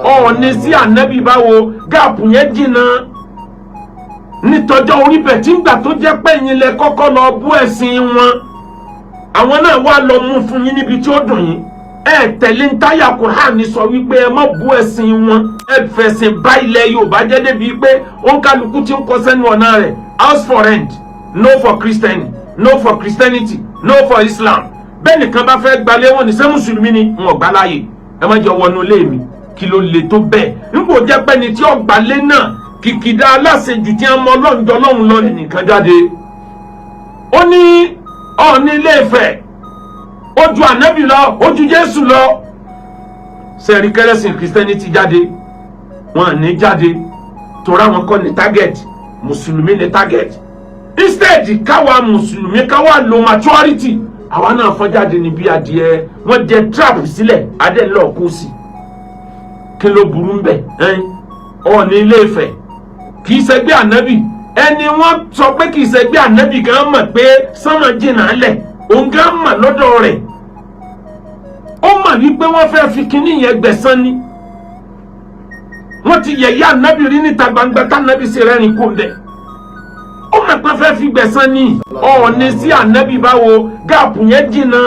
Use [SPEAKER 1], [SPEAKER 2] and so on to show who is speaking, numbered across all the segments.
[SPEAKER 1] Onisẹse ànábì báwo gáàpù yẹn jìnnà nítọjọ́ orí bẹ̀ tí ń gbà tó jẹ́ pé ẹ̀yin lẹ kọ́kọ́ lọ bú ẹ̀sìn wọn àwọn náà wá lọ mú fún yín níbi tí ó dùn yín ẹ tẹ̀lé ń táyà Kùránì sọ wípé ẹ má bú ẹ̀sìn wọn ẹ fẹ̀sìn bá ilẹ̀ Yorùbá jẹ́ débi pé òǹkàlùkù ti ń kọ sẹ́nu ọ̀nà rẹ̀ house for rent no for Christianity no for Islam bẹ́ẹ̀ nìkan bá fẹ́ gbalẹ̀ wọn ní ṣé mùsùlùmí ni wọn gbà láàyè ẹ má jẹ́ wọnú ilé mi kí ló le tó bẹ́ẹ̀ nígbò jẹ́ pé ni tí ó gbalẹ̀ náà kìkìdá aláṣejù tí wọ́n mọ ọlọ́njọ́ lọ́hùn lọ nìkan jáde ó ní Ọọ̀ni Ilé Ifẹ̀ ó ju ànábì lọ ó ju Jésù lọ sẹ́ẹ̀rí kẹ́lẹ́sìn Christianity jáde wọn ní jáde torí àwọn kọ́ ní target mùsùlùmí ní target instead káwa mùsùlùmí káwa lo maturity àwa náà fọ́n jáde ní bí adìẹ wọ́n jẹ trap sílẹ̀ adé lọ́ọ̀ kó sí kí ló burú ń bẹ̀ Ọọ̀ni Ilé Ifẹ̀ kì í ṣẹgbẹ́ ànábì ẹni wọ́n sọ pé kì í ṣẹgbẹ́ ànábì gan mọ̀ pé sánmà jìnnà lẹ̀ òun gan mọ̀ lọ́dọ̀ rẹ̀ ó mọ̀ wípé wọ́n fẹ́ fi kinní yẹn gbẹ̀san ni wọ́n ti yẹ̀yẹ́ ànábì rí níta gbangba tánábì sì rẹ́rìn kó ń bẹ̀ ó mọ̀ pé fẹ́ fi gbẹ̀san ni Onisẹse ànábì báwo gáàpù yẹn jìnnà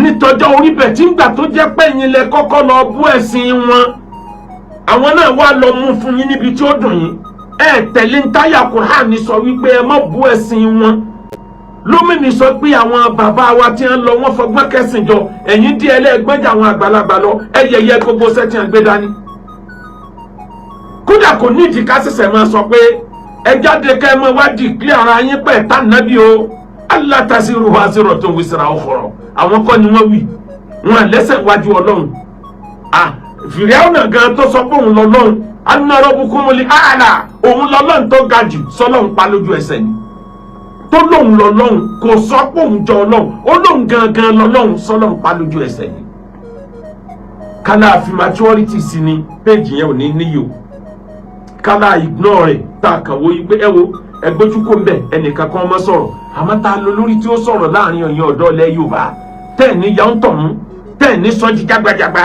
[SPEAKER 1] nítọjọ́ orí bẹ̀ tí ń gbà tó jẹ́ pé ẹ̀yin lẹ kọ́kọ́ lọ bú ẹ̀sìn wọn àwọn náà wá lọ mú fún yín níbi tí ó dùn yín ẹ tẹ̀lé ń táyà Kùránì sọ wípé ẹ má bú ẹ̀sìn wọn lómìnì sọ pé àwọn bàbá wa tí ń lọ wọ́n fọgbọ́n kẹsìn jọ ẹ̀yin díẹ̀ lẹ́ẹ̀gbẹ́jà àwọn àgbàlagbà lọ ẹ yẹ̀yẹ́ gbogbo sẹ́tì àgbẹ̀ dání kódà kò nídìí ká ṣẹ̀ṣẹ̀ máa sọ pé ẹ jáde ká ẹ máa wá dìklẹ́ ara yín pẹ̀ tá nábì o Allah tasiru waziratun wizra ukhra àwọn kọ́ ni wọ́n wí wọn lẹ́sẹ̀ wájú Ọlọ́run Fìrìáùnà gan tó sọ pé òun lọ́lọ́run anna rabbukumul a'la òun lọ́lọ́run tó ga jù sọ́lọ́run pa lójú ẹsẹ̀ ni tó lóun lọ́lọ́run kò sọ pé òun jọ Ọlọ́run ó lóun gangan lọ́lọ́run sọ́lọ́run pa lójú ẹsẹ̀ ni kálá àfi maturity sí ni péjì yẹn ò ní níyò kálá ignore rẹ̀ tá a kàn wo yí pé ẹ wo ẹgbẹ́jú kó ń bẹ̀ ẹnìkan kan mọ́ sọ̀rọ̀ àmọ́ tá a lọ lórí tí ó sọ̀rọ̀ láàrin ọ̀yàn ọ̀dọ́ ilẹ̀ Yorùbá tẹ̀ ní yàtọ̀ mú tẹ̀ ní sọ́jí jágbajàgba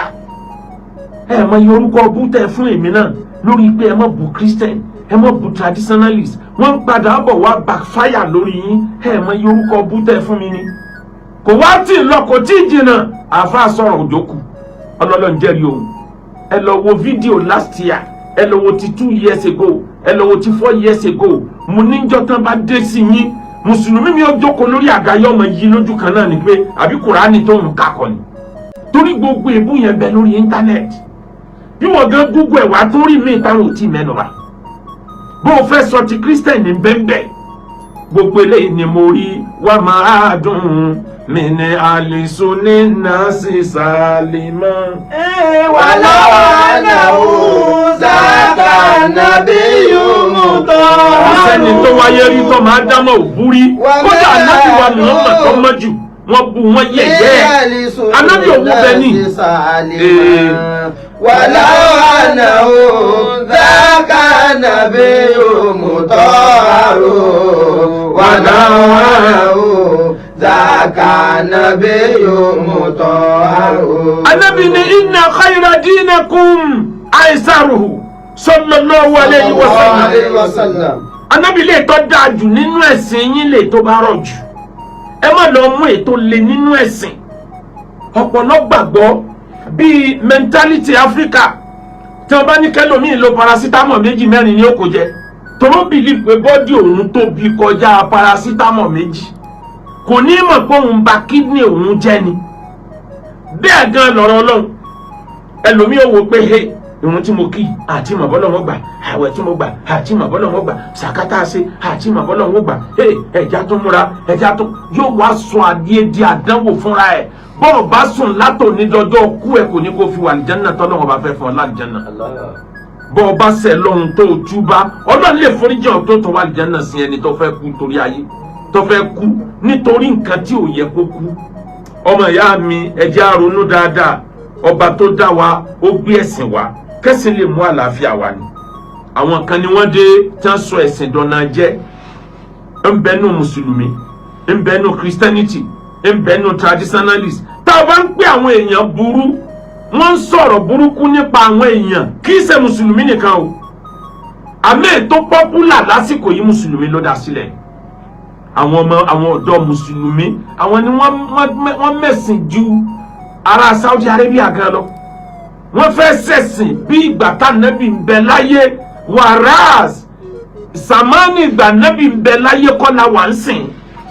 [SPEAKER 1] ẹ mọ iye orúkọ bú tẹ fún èmi náà lórí pé ẹ má bú Christian ẹ má bú traditionalist wọ́n ń padà bọ̀ wá backfire lórí yín ẹ mọ iye orúkọ bú tẹ fún mi ni kò wá tí ì lọ kò tí ì jìnnà àfa sọ̀rọ̀ òjòkù ọlọ́lọ́n jẹ́rìí òun ẹ lọ wo fídíò last year ẹ lọ wo ti 2 years ago ẹ lọ wo ti 4 years ago mo níjọ́ tán bá dé sí yín mùsùlùmí mi ó jókòó lórí àga yọ ọmọ yìí lójú kan náà ni pé àbí Kùránì tó ń kakọ ni torí gbogbo èbú yẹn bẹ lórí íńtánẹ́ẹ̀tì bí wọ́n gan Google ẹ̀ wá tó rí mi táwọn ò tí mẹ́nuba bó o fẹ́ sọ ti Christian ní bẹ́ẹ̀ gbogbo eléyìí ni mo rí wá máa dùn mí ní àlìsùn ní nàásì sálímọ́.
[SPEAKER 2] wà láwọn àdáwò sábà nàbí yóò tọ́.
[SPEAKER 1] ọ̀sẹ́ni tó wáyé rí tó máa dámọ̀ òbúrí kódà ànábì wa Muhammad tó mọ́ jù wọ́n bu wọ́n yẹ̀yẹ́ ànábì òwú bẹ́ẹ̀ ni.
[SPEAKER 2] ولو أنه ذاك النبي مطهر ولو أنه ذاك النبي مطهر
[SPEAKER 1] النبي إن خير دينكم أيسره صلى الله عليه وسلم النبي lè tó dáa jù nínú ẹ̀sìn yín lè tó bá rọ̀ jù ẹ má lọ mú ètò lè nínú ẹ̀sìn ọ̀pọ̀lọpọ̀ gbàgbọ́ bíi mentality Africa tí wọ́n bá ní kẹ́lòmíì lo paracetamol 2 mẹ́rin ní ó kò jẹ tòró believe pé bọ́dì òun tóbi kọjá paracetamol 2 kò ní mọ̀ pé òun bà kidney òun jẹ́ ni bẹ́ẹ̀ gan lọ́rọ̀ Ọlọ́run ẹlòmíì ò wò pé hey ìrun tí mo kí àti màbọ́lọ̀ wọn gbà àwẹ̀ tí mo gbà àti màbọ́lọ̀ wọn gbà sàkátà ṣe àti màbọ́lọ̀ wọn gbà ẹ̀já tó múra ẹ̀já tó yóò wá sọ adìẹ di àdánwò fúnra ẹ̀ bọ́ọ̀ bá sùn látò ní dọjọ́ kú ẹ̀ kò ní kó fi wà àlìjánná tọ́lọ́wọ́n bá fẹ́ fún ọ lálìjánná bọ́ọ̀ bá ṣẹ̀ lọ́hùn tó túbá Ọlọ́run lè foríjì ọ̀ tó wà àlìjánná sí ẹni tó fẹ́ kú torí ayé tó fẹ́ kú nítorí nǹkan tí ò yẹ kó kú ọmọ ìyá mi ẹ jẹ́ á ronú dáadáa ọba tó dá wa ó gbé ẹ̀sìn wa kẹ́sìn lè mú àlàáfíà wa ni àwọn kan ni wọ́n dé tí wọ́n sọ ẹ̀sìn dọ̀nà jẹ́ ń bẹ nù mùsùlùmí ń bẹ nù christianity ń bẹ nù traditionalist tá tá a bá ń pè àwọn èèyàn burú wọ́n ń sọ̀rọ̀ burúkú nípa àwọn èèyàn kì í ṣe mùsùlùmí nìkan o àmì ètò pọ́pùlà lásìkò yìí mùsùlùmí ló dá sílẹ̀ àwọn ọ̀dọ́ mùsùlùmí àwọn ni wọ́n mẹ̀sìn ju ará Saudi Arabia gan lọ wọ́n fẹ́ ṣẹ̀sìn bí ìgbà tá Nábì ń bẹ láyé wàràs sàmánì ìgbà Nábì ń bẹ láyé kọ́ la wà ń sìn.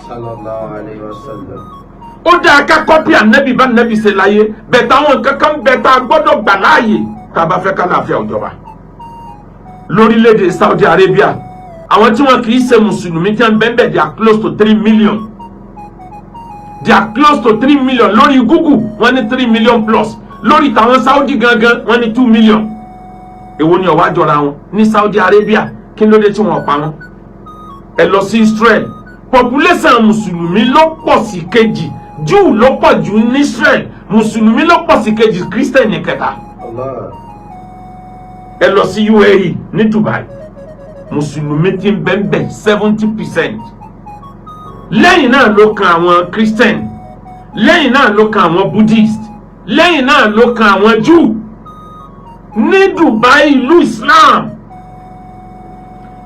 [SPEAKER 2] Sallallahu alayhi wa sallam.
[SPEAKER 1] Ó dáa ká kọ́pì ànábì bá nábì ṣe láyé bẹ́ẹ̀ táwọn kankan bẹ́ẹ̀ tá a gbọ́dọ̀ gbà láàyè tá a bá fẹ́ ká láàfíà òjọba. Lórílẹ̀‐èdè Saudi Arabia àwọn tí wọn kì í ṣe mùsùlùmí tí wọn bẹ́ẹ̀ they are close to 3 million. They are close to 3 million lórí Google wọ́n ní 3 million plus lórí tàwọn Saudi gangan wọ́n ní 2 million. Èwo ni ó wá jọra wọn ní Saudi Arabia kí ló dé tí wọ́n pa wọn. Ẹ lọ sí Israel population mùsùlùmí ló pọ̀ sí kejì Júù ló pọ̀ jù ní Israel mùsùlùmí ló pọ̀ sí kejì Christian ní kẹta. Ẹ lọ sí UAE ní Dubai mùsùlùmí ti ń bẹ́ẹ̀ 70%. Lẹ́yìn náà ló kan àwọn Christian lẹ́yìn náà ló kan àwọn Buddhist lẹ́yìn náà ló kan àwọn Júù. Ní Dubai ìlú Islam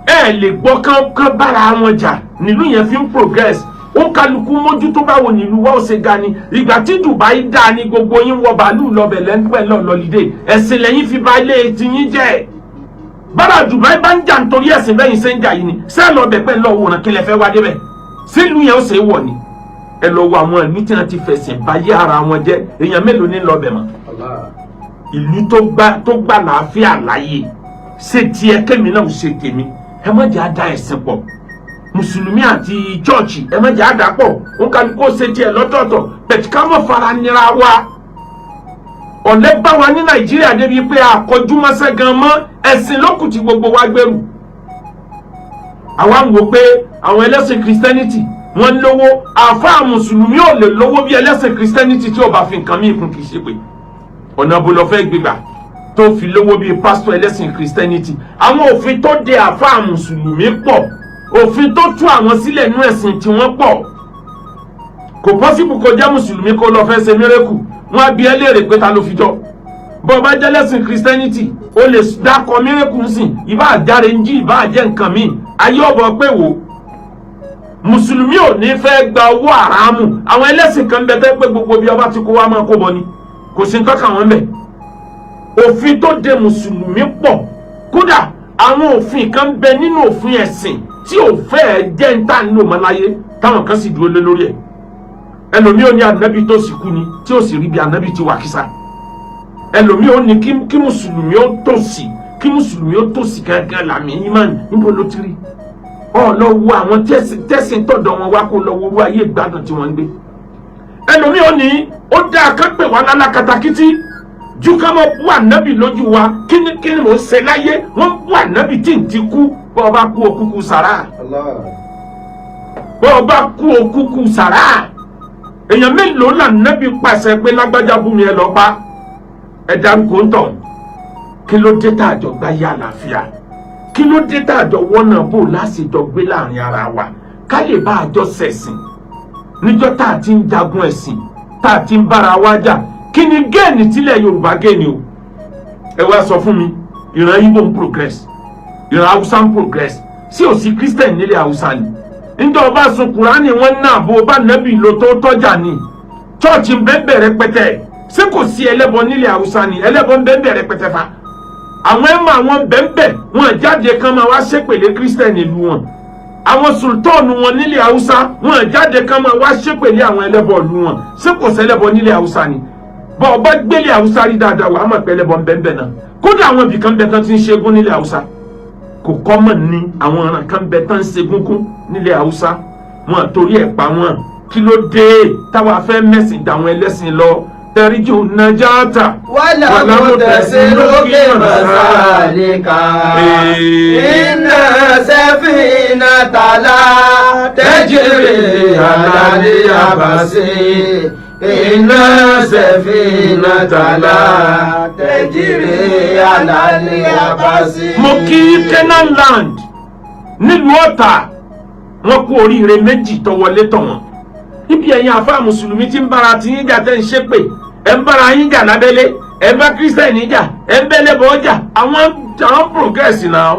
[SPEAKER 1] ẹ lè gbọ́ kán bára wọn jà nílùú yẹn fi ń progress ó kálukú mójú tó báwo nílùú wa ó ṣe ga ni ìgbà tí Dubai dá ní gbogbo yín wọ bàálù lọbẹ lẹ́ńpẹ́ lọ́lọ́lídé ẹ̀sìn lẹ́yìn fi bá ilé ti yín jẹ́ bára Dubai bá ń jà nítorí ẹ̀sìn bẹ́yìn ṣe ń jà yìí ni ṣé lọ bẹ̀ pẹ́ lọ wòran kí lẹ fẹ́ wá débẹ̀ sílùú yẹn ó ṣe é wọ̀ ni ẹ lọ wo àwọn ìlú tí wọn ti fẹ̀sìn báyé ara wọn jẹ́ èèyàn mélòó ní lọ bẹ̀ mọ́ ìlú tó gbà láàfíà láyé ṣe tiẹ̀ kémi náà ṣe tèmi ẹ má jẹ́ àdá ẹ̀sìn pọ̀ mùsùlùmí àti chọ́ọ̀chì ẹ má jẹ́ àdá pọ̀ wọn kàn kó ṣe tiẹ̀ lọ́tọ̀ọ̀tọ̀ bẹ̀tì ká mọ̀ fara nira wa ọ̀lẹ́ bá wa ní Nàìjíríà débi pé àkọjúmọ́sẹ́ gan mọ́ ẹ̀sìn lókùn tí gbogbo wa gbèrú àwa ń wò pé àwọn ẹlẹ́sìn Christianity wọ́n lówó àfáà mùsùlùmí ò lè lówó bí ẹlẹ́sìn Christianity tí ò bá fi nǹkan míì kún kì í ṣe pé ọ̀nà bó lọ fẹ́ gbégbà tó fi lówó bíi pásítọ̀ ẹlẹ́sìn Christianity àwọn òfin tó de àfáà mùsùlùmí pọ̀ òfin tó tú àwọn sílẹ̀ nú ẹ̀sìn tí wọ́n pọ̀ kò pọ́sibù kó jẹ́ mùsùlùmí kó lọ fẹ́ ṣe mírẹ́kù wọ́n á bi ẹ́ léèrè pé ta ló fi jọ bó bá jẹ́ ẹlẹ́sìn Christianity ó lè dákọ̀ mírẹ́kù ń sìn ìbá àjáre ń jí ìbá àjẹ́ nǹkan míì ayé ọ̀bọ̀ pé wò mùsùlùmí ò ní fẹ́ gba owó àràmù àwọn ẹlẹ́sìn kan bẹ tẹ́ pé gbogbo bí ọba ti kó wá máa kó bọ ni kò sí tọ́ka wọn bẹ̀ òfin tó de mùsùlùmí pọ̀ kódà àwọn òfin kan bẹ nínú òfin ẹ̀sìn tí ò fẹ́ jẹ́ ń tà nínú ọmọláyé táwọn kan sì dúró lé lórí ẹ̀ ẹlòmíì ò ní ànábì tó sì kú ni tí ò sì rí bí ànábì ti wà kísà ẹlòmíì ò ní kí mùsùlùmí ó tòsí gángan làmì ìmánì níbo ló ti rí ọ lọ wo àwọn tẹ̀sìn tọ̀dọ̀ wọn wá kó lọ wo ayé ìgbádùn tí wọ́n ń gbé ẹlòmíì ò ní ó dá akẹ́pẹ̀ wá lálákatakítí ju ká mọ̀ bú ànábì lójú wa kí ni mò ń ṣe láyé wọ́n bú ànábì tí ń ti kú bọ́ ọba kú òkúkú sàrà bọ́ ọba kú òkúkú sàrà èèyàn mélòó lànábì pàṣẹ pé lágbájá bú mi ẹ lọ pa ẹ dárúkọ ń tọ̀ kí ló dé tá àjọ gbá yá àlàáfíà kí ló dé tá àjọ wọ́nà bò lásìjọ gbé láàrin ara wa ká lè bá àjọ ṣẹ̀sìn níjọ́ tá a ti ń jagun ẹ̀sìn tá a ti ń bára wa jà kí ni géènì tílẹ̀ Yorùbá géènì o ẹ wá sọ fún mi ìran Igbo ń progress ìran Haúsá ń progress sí ò sí Christian nílẹ̀ Haúsá ni níjọ́ ọba sun Kùránì wọn náà bó bá nábì ló tó tọ́jà ni chọ́ọ̀chì ń bẹ́ẹ̀ rẹpẹtẹ ṣé kò sí ẹlẹ́bọ nílẹ̀ Haúsá ni ẹlẹ́bọ ń bẹ́ẹ̀ rẹpẹtẹ fa àwọn ẹ̀mọ àwọn bẹ́ẹ̀ wọn jáde kan máa wá ṣépèlé Christian ìlú wọn àwọn sultanu wọn nílẹ̀ Haúsá wọn jáde kan máa wá ṣépèlé àwọn ẹlẹ́bọ ìlú wọn ṣé kò sẹ́lẹ́bọ nílẹ̀ Haúsá ni bọ́ ọba gbélé Haúsá rí dáadáa wà á mọ̀ pé ẹlẹ́bọ ń bẹ́ẹ̀ náà kódà àwọn ibì kan bẹ tán ti ń ṣẹ́gun nílẹ̀ Haúsá kò kọ́mọ̀ ní àwọn ọ̀ràn kan bẹ tán ń ṣẹ́gun kún nílẹ̀ Haúsá wọn torí ẹ̀ pa wọn kí ló dé táwa fẹ́ mẹ́sìn dàwọn ẹlẹ́sìn lọ tẹ̀ríjù nàjàtà
[SPEAKER 2] wàlá mo tẹ̀sí lókè màsálíkà iná sẹ́fìnà tàlà tẹ́jìrì àlàlẹ́ àbàṣe iná sẹ́fìnà tàlà tẹ́jìrì àlàlẹ́ àbàṣe.
[SPEAKER 1] mo kí Canaan land nílùú Ọ̀tà wọn kú oríire méjì tó wọlé tọ̀ wọ́n ibi ẹ̀yin àfáà mùsùlùmí tí ń bára ti yín jà tẹ́ ń ṣépè ẹ̀ ń bára yín jà lábẹ́lé ẹ̀ ń bá kírísítẹ̀nì jà ẹ̀ ń bẹ́lẹ̀ bọ́ jà àwọn progress náà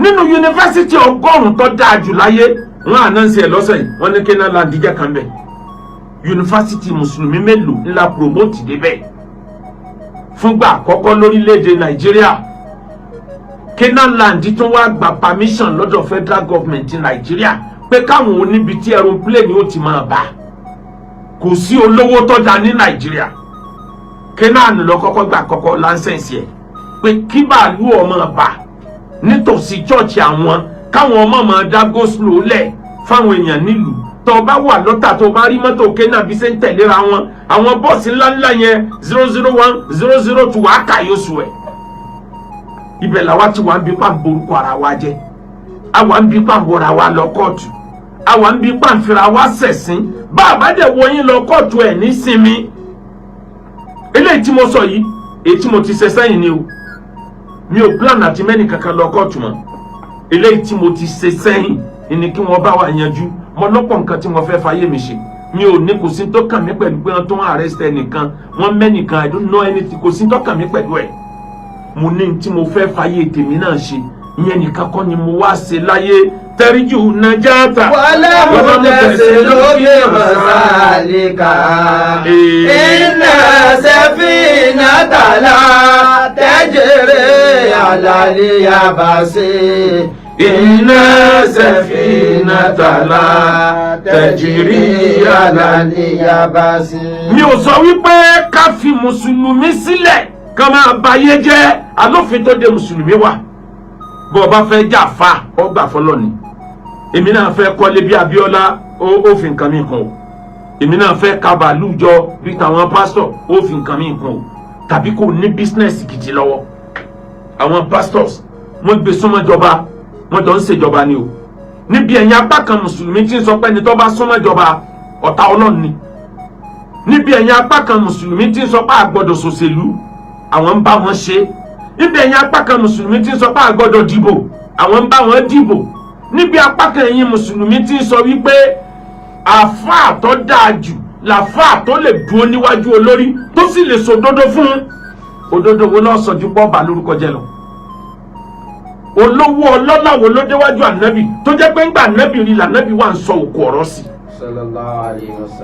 [SPEAKER 1] nínú yunifásitì 100 tó dáa jù láyé wọn ànánsì ẹ̀ lọ́sẹ̀ yìí wọ́n ní Canaan Land jẹ́ kan bẹ́ẹ̀ yunifásitì mùsùlùmí mélòó ńlá promote débẹ̀ fúngbà àkọ́kọ́ lórílẹ̀‐èdè Nàìjíríà Canaan Land tún wá gba permission lọ́dọ̀ federal government Nàìjíríà pé káwọn oníbi tí aeroplane ó ti máa bá kò sí olówó tọ́jà ní Nàìjíríà Canaan lọ kọ́kọ́ gbà kọ́kọ́ láńsẹ̀nsì ẹ̀ pé kí bàálù ọmọ bá nítòsí chọ́ọ̀chì àwọn káwọn ọmọ máa dá go slow lẹ̀ fáwọn èèyàn nílùú tó bá wà lọ́tà tó bá rí mọ́tò Canaan bí ṣe ń tẹ̀léra wọn àwọn bọ́ọ̀sì ńláńlá yẹn 001 002 wàá kà yóò sùn ẹ̀ ibẹ̀ làwa ti wà ń bí pàǹborúkọ ara wa jẹ́ àwa ń bí pàǹbọ̀ra wa lọ kóòtù àwa ń bí pàǹfìrà wa ṣẹ̀sín bá a bá dẹ̀ wọ̀nyí lọ kóòtù ẹ̀ ní sinmi eléyìí tí mo sọ yìí èyí tí mo ti ṣe sẹ́yìn ni o mi ò plan àti mẹ́ni kankan lọ kóòtù mọ́ eléyìí tí mo ti ṣe sẹ́yìn ni kí wọ́n bá wa yanjú mo lọ́pọ̀ nǹkan tí mo fẹ́ fàyè mi ṣe mi ò ní kò sí tó kàn mí pẹ̀lú pé wọ́n tó ń arrest ẹnìkan wọ́n mẹ́nìkan I don't know anything kò sí tó kàn mí pẹ̀lú ẹ̀ mo ní tí mo fẹ́ fàyè tèmi náà ṣe ìyẹn nìkan kọ́ ni mo wá ṣe láyé tẹ́ríjù nàjàtà.
[SPEAKER 2] wàlẹ́ mo tẹ̀sí lókè mọ̀sálíkà iná sẹ́fìnà tàlà tẹ́jẹ̀rẹ̀ àlàlẹ́ àbàṣe. iná sẹ́fìnà tàlà tẹ́jẹ̀rẹ̀ àlàlẹ́ àbàṣe. mi ò sọ wípé ká fi mùsùlùmí sílẹ̀ ká máa bayé jẹ́ alófin tó de mùsùlùmí wà bó bá fẹ́ jà fa ọgbà fọlọ́ ni èmi náà fẹ́ kọ́lé bí Abíọ́lá ó fi nǹkan mi kún o èmi náà fẹ́ ka bàálù jọ bí tàwọn pásítọ̀ ó fi nǹkan mi kún o tàbí kò ní bísínẹ́sì gidi lọ́wọ́ àwọn pastors wọ́n gbé súnmọ́jọba wọ́n jọ ń ṣèjọba ni o níbi ẹ̀yìn apá kan mùsùlùmí tí ń sọ pé ẹni tó bá súnmọ́jọba ọ̀tá Ọlọ́run ni níbi ẹ̀yìn apá kan mùsùlùmí tí ń sọ pé àgbọ̀dọ̀ ṣòṣèlú àwọn ń bá wọn ṣe níbi ẹ̀yìn apá kan mùsùlùmí tí ń sọ pé àgbọ̀dọ̀ dìbò àwọn ń bá wọn dìbò níbi apá kan ẹ̀yin mùsùlùmí tí ń sọ wípé àfáà tó dáa jù làfáà tó lè dúró níwájú olórí tó sì lè sòdodo fún òdodo wo ló sọ ju pọ́ọ̀bà lórúkọ jẹ́ lọ olówó ọlọ́lá wo ló déwájú ànábì tó jẹ́ pé ńgbà ànábì rí lànábì wà ń sọ òkú ọ̀rọ̀ sí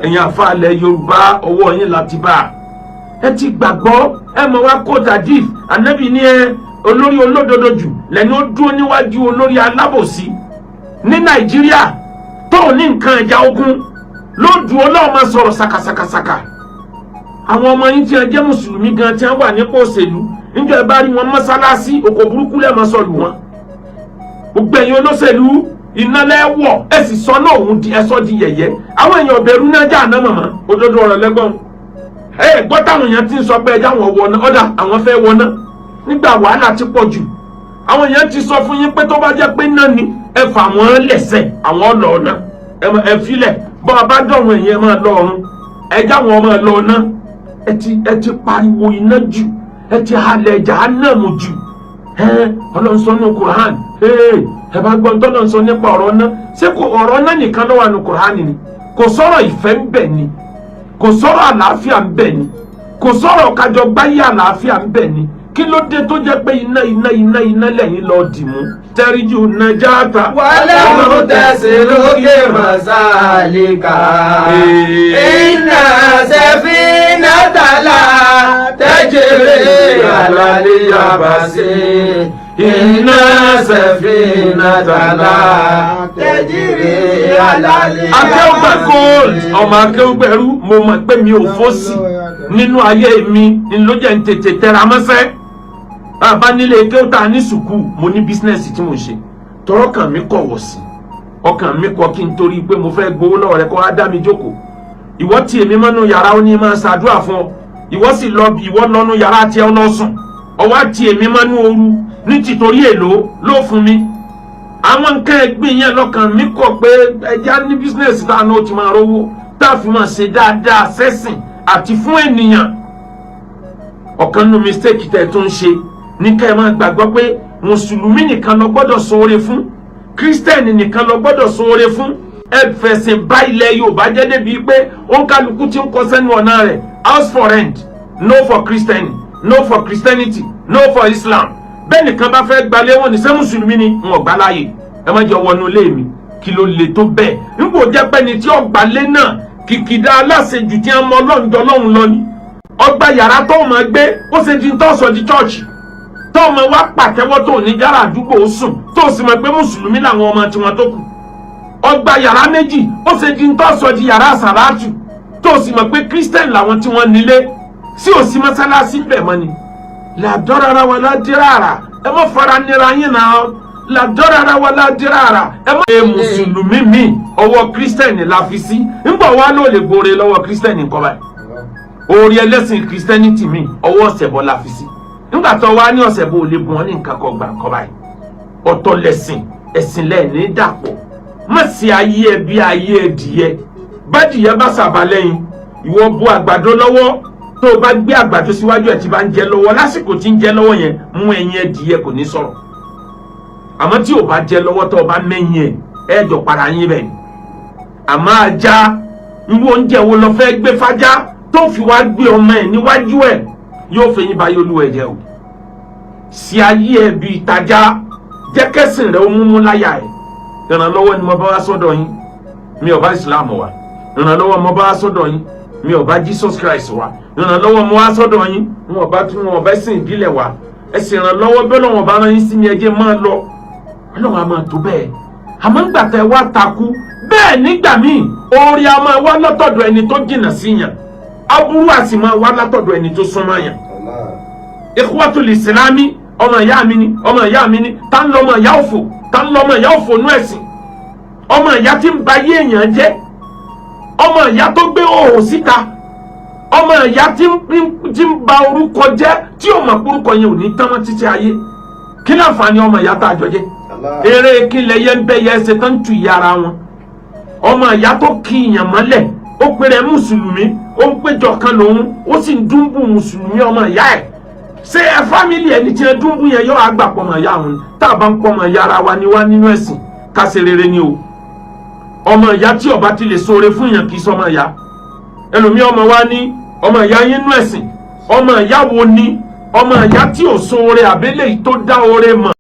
[SPEAKER 2] ẹ̀yin àfáà ilẹ̀ Yorùbá ọwọ́ yín láti bá a ẹ ti gbàgbọ́ ẹ mọ̀ wá kó tàdí ànábì ní ẹ olórí olódodo jù lẹ́ni ó dúró níwájú olórí alábòsí ní Nàìjíríà tó ní nǹkan ẹja ogun ló dùn ó lọ́wọ́ máa sọ̀rọ̀ sakasakasaka àwọn ọmọ yín tí wọ́n jẹ́ mùsùlùmí gan tí wọ́n wà nípò òṣèlú níjọ́ ẹ bá rí wọn mọ́sálásí òkò burúkú lẹ́ẹ̀ máa sọ̀lù wọn gbogbo ẹ̀yin olóṣèlú iná lẹ́wọ̀ ẹ sì sọ náà òun di ẹsọ́ di yẹ̀yẹ́ àwọn èèyàn ọ̀bẹ̀rù náà jà náà mọ̀mọ́ òdodo ọ̀rọ̀ lẹ́gbọ̀n gbọ́ táwọn èèyàn ti ń sọ pé ẹja wọn wọná ọ̀dà àwọn fẹ́ wọná nígbà wàhálà ti pọ̀ jù àwọn èèyàn ti sọ fún yín pé tó bá jẹ́ pé náà ni ẹ fà wọ́n lẹ̀sẹ̀ àwọn ọ̀nà ọ̀nà ẹ filẹ̀ bọ́ ọ bá dọ̀rùn èèyàn máa lọ ọ̀run ẹja wọn máa lọ ọ̀nà ẹ ti pariwo iná jù ẹ ti halẹ̀ ẹja náà mú jù Ọlọ́run sọ ní Quran ẹ bá gbọ́ tọ́lọ́run sọ nípa ọ̀rọ̀ náà ṣé ọ̀rọ̀ náà nìkan ló wà ní Quran ni kò sọ̀rọ̀ ìfẹ́ ń bẹ ni kò sọ̀rọ̀ àlàáfíà ń bẹ ni kò sọ̀rọ̀ kájọ gbáyé àlàáfíà ń bẹ ni kí ló dé tó jẹ́ pé iná lẹ́yìn lọ dìmú tẹ́ríjù nàjàtà. wàlẹ́ mo tẹ̀sí lókè mọ̀sálíkà iná sẹ́fínà tàlà tẹ́jẹ̀rẹ̀ àlàlẹ́ àbàṣe. iná sẹ́fínà tàlà tẹ́jẹ̀rẹ̀ àlàlẹ́ àbàṣe.
[SPEAKER 1] Akeugbagold ọmọ Akeugberu mo mọ̀ pé mi ò fọ́sì nínú ayé mi ló jẹ́ ń tètè tẹra mọ́sẹ́ bá nílé kéwòtà ní sùkúù mo ní bísínẹ́sì tí mo ṣe tọrọ kàn mí kọ̀ wọ̀ sí ọkàn mi kọ kí n torí pé mo fẹ́ gbowó lọ́wọ́ rẹ kó wá dá mi jókòó ìwọ tí èmi mọ́nú yàrá ó ní máa ṣàdúrà fún ọ ìwọ sì lọ bí ìwọ lọ́nu yàrá tí ẹ lọ́sùn ọwọ́ tí èmi mọ́nú ooru ní tìtorí èlò ló fún mi àwọn nǹkan ẹgbẹ́ yẹn lọ́kàn mi kọ̀ pé ẹja ní bísínẹ́sì tá a náà ti máa rówó tá a fi máa ṣe dáadáa sẹ́sìn àti fún ènìyàn ọ̀kan nínú mistake tẹ̀ tó ń ṣe ní ká ẹ máa gbàgbọ́ pé mùsùlùmí nìkan lọ gbọ́dọ̀ ṣoore fún kírísítẹ́nì nìkan lọ gbọ́dọ̀ ṣoore fún
[SPEAKER 2] ẹ fẹ̀sìn bá ilẹ̀ Yorùbá jẹ́ débi pé òǹkàlùkù ti ń kọ sẹ́nu ọ̀nà rẹ̀ house for rent, no for Christian, no for Christianity, no for Islam. Bẹ́ẹ̀ nìkan bá fẹ́ gbalẹ̀ wọn ní ṣé Mùsùlùmí ni wọn gbà láàyè, ẹ má jẹ́ wọnú ilé mi. Kí ló le tó bẹ́ẹ̀? Nígbò jẹ́ pé ni tí ọgbàlẹ̀ náà kìkìdá aláṣejù tí wọ́n mọ Ọlọ́run jọ Ọlọ́run lọ ni. Ọgbà yàrá tó máa gbé ó ṣe di tó sọ di chọ́ọ̀chì tó máa wá pàtẹ́wọ́ tó ní yàrá àdúgbò ó sùn tó sì mọ̀ pé Mùsùlùmí làwọn ọmọ tiwọn tó kù. Ọgbà yàrá méjì ó ṣe di tó sọ di yàrá àsàlátù tó sì mọ̀ pé Christian làwọn tí wọ́n nílé sí òsì mọ́sálásí bẹ̀ mọ́ ni. Làdọ́rara wà ládìrára ẹ má fara nira yín náà. Làdọ́rara wà ládìrára ẹ má. Ẹ Mùsùlùmí mi ọwọ́ Christian la fi sí nígbà wà ló lè gbòòrè lọ́wọ́ Christian nǹkan báyìí. Orí ẹlẹ́sìn Christianity mi ọwọ́ ọ̀sẹ̀bọ la fi sí nígbà tó wá ní ọ̀sẹ̀bọ ò lè bùn ọ́ ní nǹkan kan gbà nǹkan báyìí. Ọ̀tọ̀ lẹ̀sìn ẹ̀sìn lẹ́ẹ̀ní dàpọ̀ má sí ayé ẹ bí ayé ẹdìyẹ bádìyẹ bá sàbà lẹ́yìn ìwọ bu àgbàdo lọ́wọ́ tó o bá gbé àgbàdo síwájú ẹ̀ tí bá ń jẹ lọ́wọ́ lásìkò tí ń jẹ lọ́wọ́ yẹn mú ẹyin ẹdìyẹ kò ní sọ̀rọ̀ àmọ́ tí o bá jẹ lọ́wọ́ tó o bá mẹ́yìn ẹ̀ jọ para yín bẹ̀ ni. àmọ́ ajá irú oúnjẹ wo lọ fẹ́ gbé fájá tó fi wá gbé ọmọ ẹ̀ níwájú ẹ̀ yóò fẹ́ yín bá yóò lú ẹ̀ jẹ́ o. sí ayé ẹ̀ bí ìtajà jẹ́ kẹ́sìn rẹ̀ ó múmú láyà ẹ̀. Ìrànlọ́wọ́ ni mo bá wá sọ́dọ̀ yín mi ò bá Islam wá. Ìrànlọ́wọ́ mo bá wá sọ́dọ̀ yín mi ò bá Jesus Christ wá. Ìrànlọ́wọ́ mo wá sọ́dọ̀ yín wọn ò bá sìn ìbílẹ̀ wá. Ẹ sì ìrànlọ́wọ́ bẹ́ẹ̀ lọ́wọ́ bá rán yín sí mi ẹjẹ́ máa lọ. Ọlọ́run a máa tó bẹ́ẹ̀. Àmọ́ nígbà tẹ́ wá takú bẹ́ẹ̀ nígbà míì oore a máa wá látọ̀dọ̀ ẹni tó jìnnà sí yàn. Aburú a sì máa wá látọ̀dọ̀ ẹni tó súnmọ́ yàn. Ikhwatul Islami ọmọ ìyá mi ni ọmọ ìyá mi ni tá ń lọ ọmọ ìyá òfò tá ń lọ ọmọ ìyá òfò nú ẹ̀sìn ọmọ ìyá tí ń ba ayé èèyàn jẹ́ ọmọ ìyá tó gbé òhò síta ọmọ ìyá tí ń ba orúkọ jẹ́ tí ò mọ̀ orúkọ yẹn ò ní tán mọ́ títí ayé kí ni àǹfààní ọmọ ìyá tá a jọ jẹ́ eré kílẹ̀ yẹn ń bẹ́ yẹ ẹsẹ̀ tán ń tu ìyá ara wọn ọmọ ìyá tó kí ìyàn mọ́lẹ̀ ó pèrè Mùsùlùmí ó ń péjọ kan lòun ó sì ń dúnbù Mùsùlùmí ọmọ ìyá ẹ̀ ṣé ẹ fámìlì ẹni tí ẹ dúnbù yẹn yóò àgbà pọ̀ mọ̀ ìyá wọn tá a bá ń pọ̀ mọ̀ ìyá ara wa ni wá nínú ẹ̀sìn ká ṣe rere ni o ọmọ ìyá tí ọba ti lè ṣoore fún yàn kì í sọmọ ìyá ẹlòmí ọmọ wa ní ọmọ ìyá yín nú ẹ̀sìn ọmọ ìyá wo ni ọmọ ìyá tí ò ṣoore àbẹ́lẹ̀ tó dá oore mọ̀